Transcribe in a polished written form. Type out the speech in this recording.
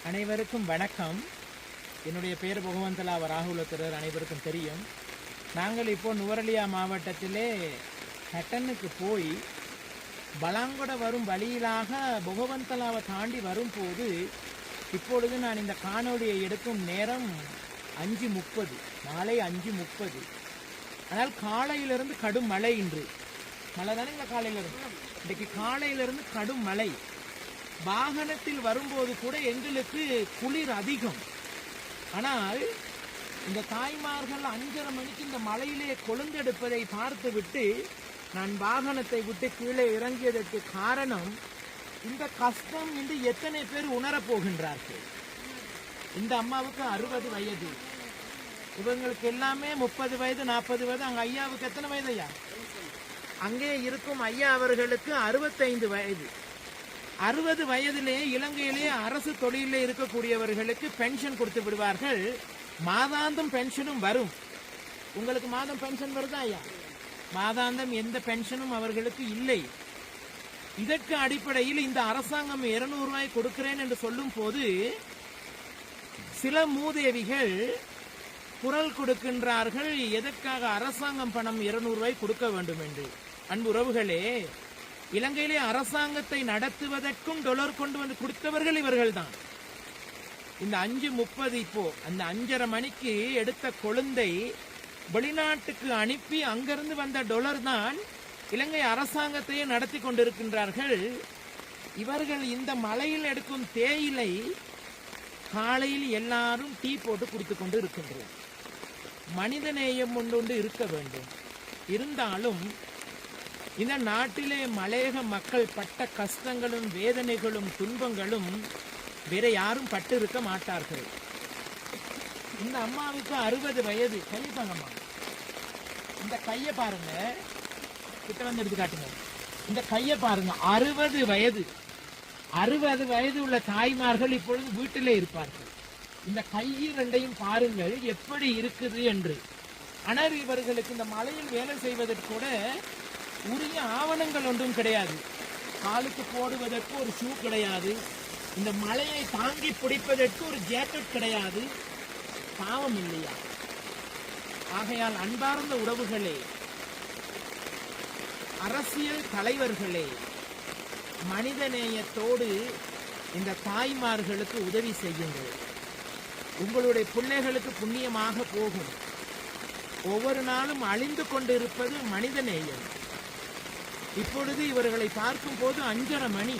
அனைவருக்கும் வணக்கம். என்னுடைய பெயர் பகவந்தலா வராகுலத்திரர் அனைவருக்கும் தெரியும். நாங்கள் இப்போ நுவரெலியா மாவட்டத்திலே ஹட்டனுக்கு போய் பலாங்கொட வரும் வழியிலாக பகவந்தலாவை தாண்டி வரும்போது இப்பொழுது நான் இந்த காணொலியை எடுக்கும் நேரம் 5:30, மாலை 5:30. ஆனால் காலையிலிருந்து கடும் மழை. இன்று மழை தானே இந்த காலையிலிருந்து, இன்றைக்கு காலையிலிருந்து கடும் மழை. வாகனத்தில் வரும்போது கூட எங்களுக்கு குளிர் அதிகம். ஆனால் இந்த தாய்மார்கள் 5:30 மணிக்கு இந்த மலையிலே கொழுந்தெடுப்பதை பார்த்து விட்டு நான் வாகனத்தை விட்டு கீழே இறங்கியதற்கு காரணம், இந்த கஷ்டம் இன்று எத்தனை பேர் உணரப் போகின்றார்கள். இந்த அம்மாவுக்கு 60 வயது, இவங்களுக்கு எல்லாமே 30 வயது 40 வயது. அங்கே ஐயாவுக்கு எத்தனை வயது ஐயா? அங்கே இருக்கும் ஐயா அவர்களுக்கு 65 வயது. 60 வயதிலே இலங்கையிலே அரசு தொழிலே இருக்கக்கூடியவர்களுக்கு பென்ஷன் கொடுத்து விடுவார்கள். மாதாந்தம் பென்ஷனும் வரும். உங்களுக்கு மாதம் பென்ஷன் வருதா ஐயா? மாதாந்தம் எந்த பென்ஷனும் அவர்களுக்கு இல்லை. இதற்கு அடிப்படையில் இந்த அரசாங்கம் 200 ரூபாய் கொடுக்கிறேன் என்று சொல்லும் போது சில மூதேவிகள் குரல் கொடுக்கின்றார்கள், எதற்காக அரசாங்கம் பணம் 200 ரூபாய் கொடுக்க வேண்டும் என்று. அன்பு உறவுகளே, இலங்கையிலே அரசாங்கத்தை நடத்துவதற்கும் டாலர் கொண்டு வந்து கொடுத்தவர்கள் இவர்கள் தான். இந்த 5:30 இப்போ அந்த 5:30 மணிக்கு எடுத்த கொழுந்தை வெளிநாட்டுக்கு அனுப்பி அங்கிருந்து வந்த டாலர் தான் இலங்கை அரசாங்கத்தையே நடத்தி கொண்டிருக்கின்றார்கள். இவர்கள் இந்த மலையில் எடுக்கும் தேயிலை காலையில் எல்லாரும் டீ போட்டு குடித்து கொண்டு இருக்கின்றோம். மனித நேயம் ஒன்று இருக்க வேண்டும். இருந்தாலும் இந்த நாட்டிலே மலையக மக்கள் பட்ட கஷ்டங்களும் வேதனைகளும் துன்பங்களும் வேற யாரும் பட்டு இருக்க மாட்டார்கள். இந்த அம்மாவுக்கு 60 வயது. கையை பாருங்கம்மா, இந்த கையை பாருங்க, கிட்ட வந்து எடுத்து காட்டுங்க. இந்த கையை பாருங்க, 60 வயது. 60 வயது உள்ள தாய்மார்கள் இப்பொழுது வீட்டிலே இருப்பார்கள். இந்த கையை ரெண்டையும் பாருங்கள் எப்படி இருக்குது என்று. ஆனால் இவர்களுக்கு இந்த மலையில் வேலை செய்வதற்கு கூட உரிய ஆவணங்கள் ஒன்றும் கிடையாது. காலுக்கு போடுவதற்கு ஒரு ஷூ கிடையாது. இந்த மலையை தாங்கி பிடிப்பதற்கு ஒரு ஜாக்கெட் கிடையாது. பாவம் இல்லையா? ஆகையால் அன்பார்ந்த உறவுகளே, அரசியல் தலைவர்களே, மனிதநேயத்தோடு இந்த தாய்மார்களுக்கு உதவி செய்யுங்கள். உங்களுடைய பிள்ளைகளுக்கு புண்ணியமாக போகும். ஒவ்வொரு நாளும் அழிந்து கொண்டிருப்பது மனிதநேயம். இப்பொழுது இவர்களை பார்க்கும் போது 5:30 மணி,